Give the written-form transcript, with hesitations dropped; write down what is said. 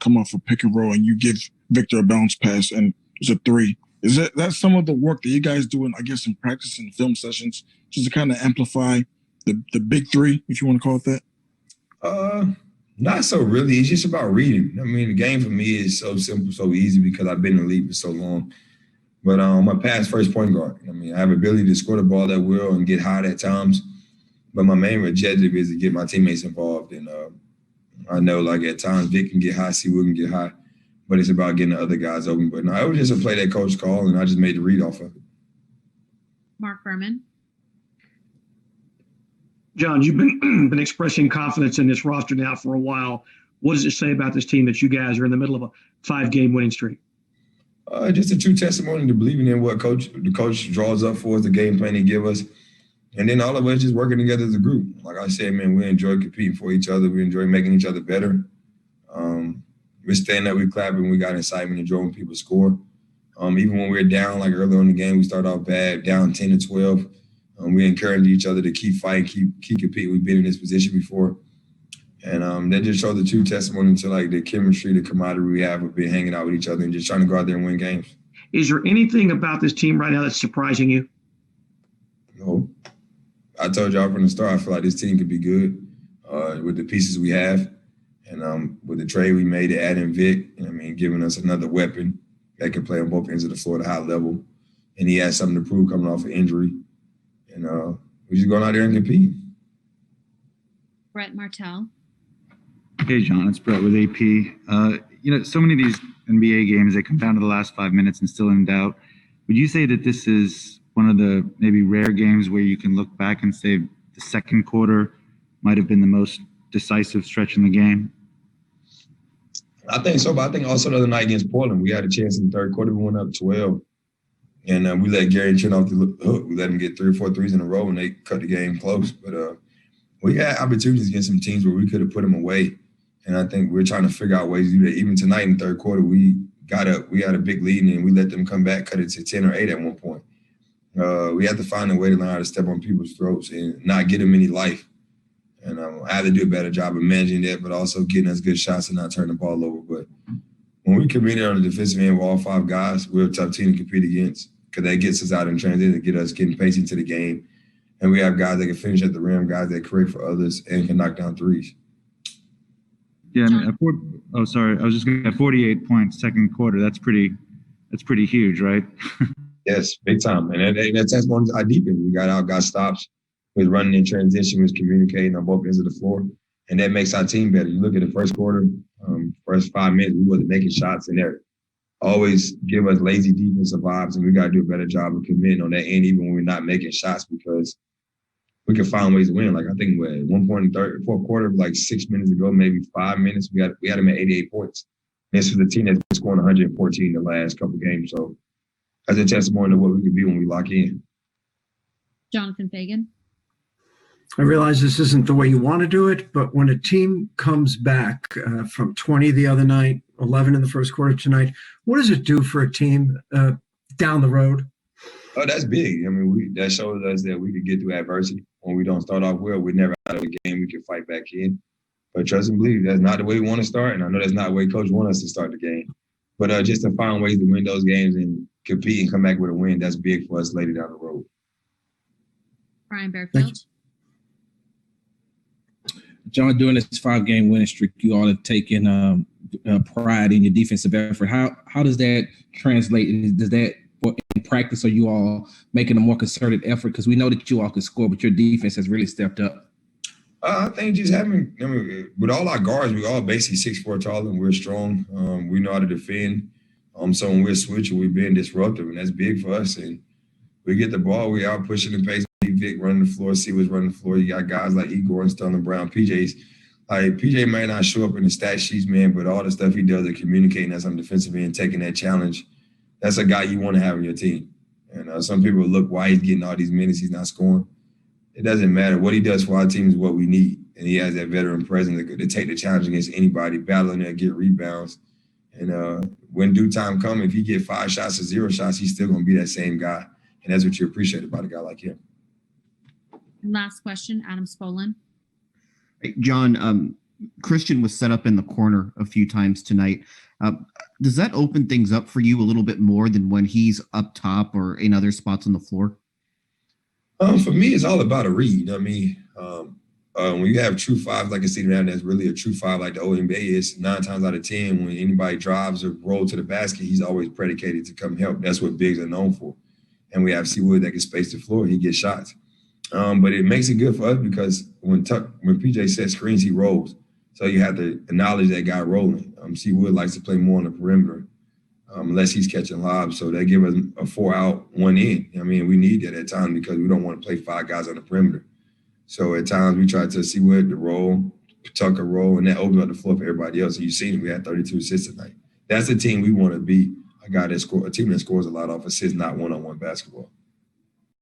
come off a pick and roll and you give Victor a bounce pass and it's a three. Is that some of the work that you guys do in, I guess, in practice and film sessions, just to kind of amplify the big three, if you want to call it that? Not so really. It's just about reading. I mean, the game for me is so simple, so easy because I've been in the league for so long. But I'm a pass first point guard. I mean, I have ability to score the ball at will and get hot at times. But my main objective is to get my teammates involved. And I know, like, at times Vic can get hot, C-Will can get hot. But it's about getting the other guys open. But no, it was just a play that coach called, and I just made the read off of it. Mark Berman. John, you've been expressing confidence in this roster now for a while. What does it say about this team that you guys are in the middle of a 5-game winning streak? Just a true testimony to believing in what the coach draws up for us, the game plan they give us. And then all of us just working together as a group. Like I said, man, we enjoy competing for each other. We enjoy making each other better. We're standing up, we clapping, we got excitement, enjoy when people score. Even when we're down, like earlier in the game, we start off bad, down 10 to 12. We encourage each other to keep fighting, keep competing. We've been in this position before. And that just shows the true testimony to, like, the chemistry, the camaraderie we have of being hanging out with each other and just trying to go out there and win games. Is there anything about this team right now that's surprising you? No. I told y'all from the start, I feel like this team could be good with the pieces we have. And with the trade we made to add in Vic, I mean, giving us another weapon that can play on both ends of the floor at a high level. And he has something to prove coming off of injury. And we're just going out there and compete. Brett Martell. Hey, John, it's Brett with AP. So many of these NBA games, they come down to the last 5 minutes and still in doubt. Would you say that this is one of the maybe rare games where you can look back and say the second quarter might have been the most decisive stretch in the game? I think so, but I think also the other night against Portland, we had a chance in the third quarter. We went up 12, and we let Gary Trent off the hook. We let him get 3 or 4 threes in a row, and they cut the game close. But we had opportunities against some teams where we could have put them away, and I think we're trying to figure out ways to do that. Even tonight in the third quarter, we had a big lead, and we let them come back, cut it to 10 or 8 at one point. We have to find a way to learn how to step on people's throats and not get them any life. And I have to do a better job of managing that, but also getting us good shots and not turning the ball over. But when we committed on the defensive end with all 5 guys, we're a tough team to compete against because that gets us out in transit and get us getting pace into the game. And we have guys that can finish at the rim, guys that create for others and can knock down threes. Yeah, I mean, I was just going to say 48 points second quarter. That's pretty huge, right? Yes, big time. And that's one of our defense. We got stops. We was running in transition, we was communicating on both ends of the floor, and that makes our team better. You look at the first quarter, first 5 minutes, we wasn't making shots, and they always give us lazy defensive vibes, and we got to do a better job of committing on that end, even when we're not making shots, because we can find ways to win. Like I think at one point in the fourth quarter, like 6 minutes ago, maybe 5 minutes, we had them at 88 points. This was a team that's been scoring 114 the last couple games, so that's a testimony to what we can be when we lock in. Jonathan Fagan. I realize this isn't the way you want to do it, but when a team comes back from 20 the other night, 11 in the first quarter tonight, what does it do for a team down the road? Oh, that's big. I mean, that shows us that we can get through adversity. When we don't start off well, we're never out of the game. We can fight back in. But trust and believe, that's not the way we want to start, and I know that's not the way Coach wants us to start the game. But just to find ways to win those games and compete and come back with a win, that's big for us later down the road. Brian Bearfield. John, during this 5-game winning streak, you all have taken pride in your defensive effort. How does that translate? Does that in practice, are you all making a more concerted effort? Because we know that you all can score, but your defense has really stepped up. I think just with all our guards, we're all basically 6'4" tall and we're strong. We know how to defend. So when we're switching, we're being disruptive, and that's big for us. And we get the ball, we out pushing the pace. Vic running the floor, C was running the floor. You got guys like Igor and Sterling Brown, PJ may not show up in the stat sheets, man, but all the stuff he does at communicating as on defensive end, taking that challenge, that's a guy you want to have on your team. And some people look why he's getting all these minutes, he's not scoring. It doesn't matter. What he does for our team is what we need. And he has that veteran presence to take the challenge against anybody, battling there, get rebounds. And when due time comes, if he get 5 shots or 0 shots, he's still going to be that same guy. And that's what you appreciate about a guy like him. Last question, Adam Spolin. John, Christian was set up in the corner a few times tonight. Does that open things up for you a little bit more than when he's up top or in other spots on the floor? For me, it's all about a read. I mean, when you have true fives like a Steve Adams, that's really a true five like the old NBA is, 9 times out of 10, when anybody drives or roll to the basket, he's always predicated to come help. That's what bigs are known for. And we have Seawood that can space the floor. He gets shots. But it makes it good for us because when PJ sets screens, he rolls. So you have to acknowledge that guy rolling. Seawood likes to play more on the perimeter unless he's catching lobs. So they give us a 4 out, 1 in. I mean, we need that at times because we don't want to play 5 guys on the perimeter. So at times we try to see where the roll, Tucker roll, and that opens up the floor for everybody else. And you've seen it. We had 32 assists tonight. That's the team we want to be. A team that scores a lot off assists, not one-on-one basketball.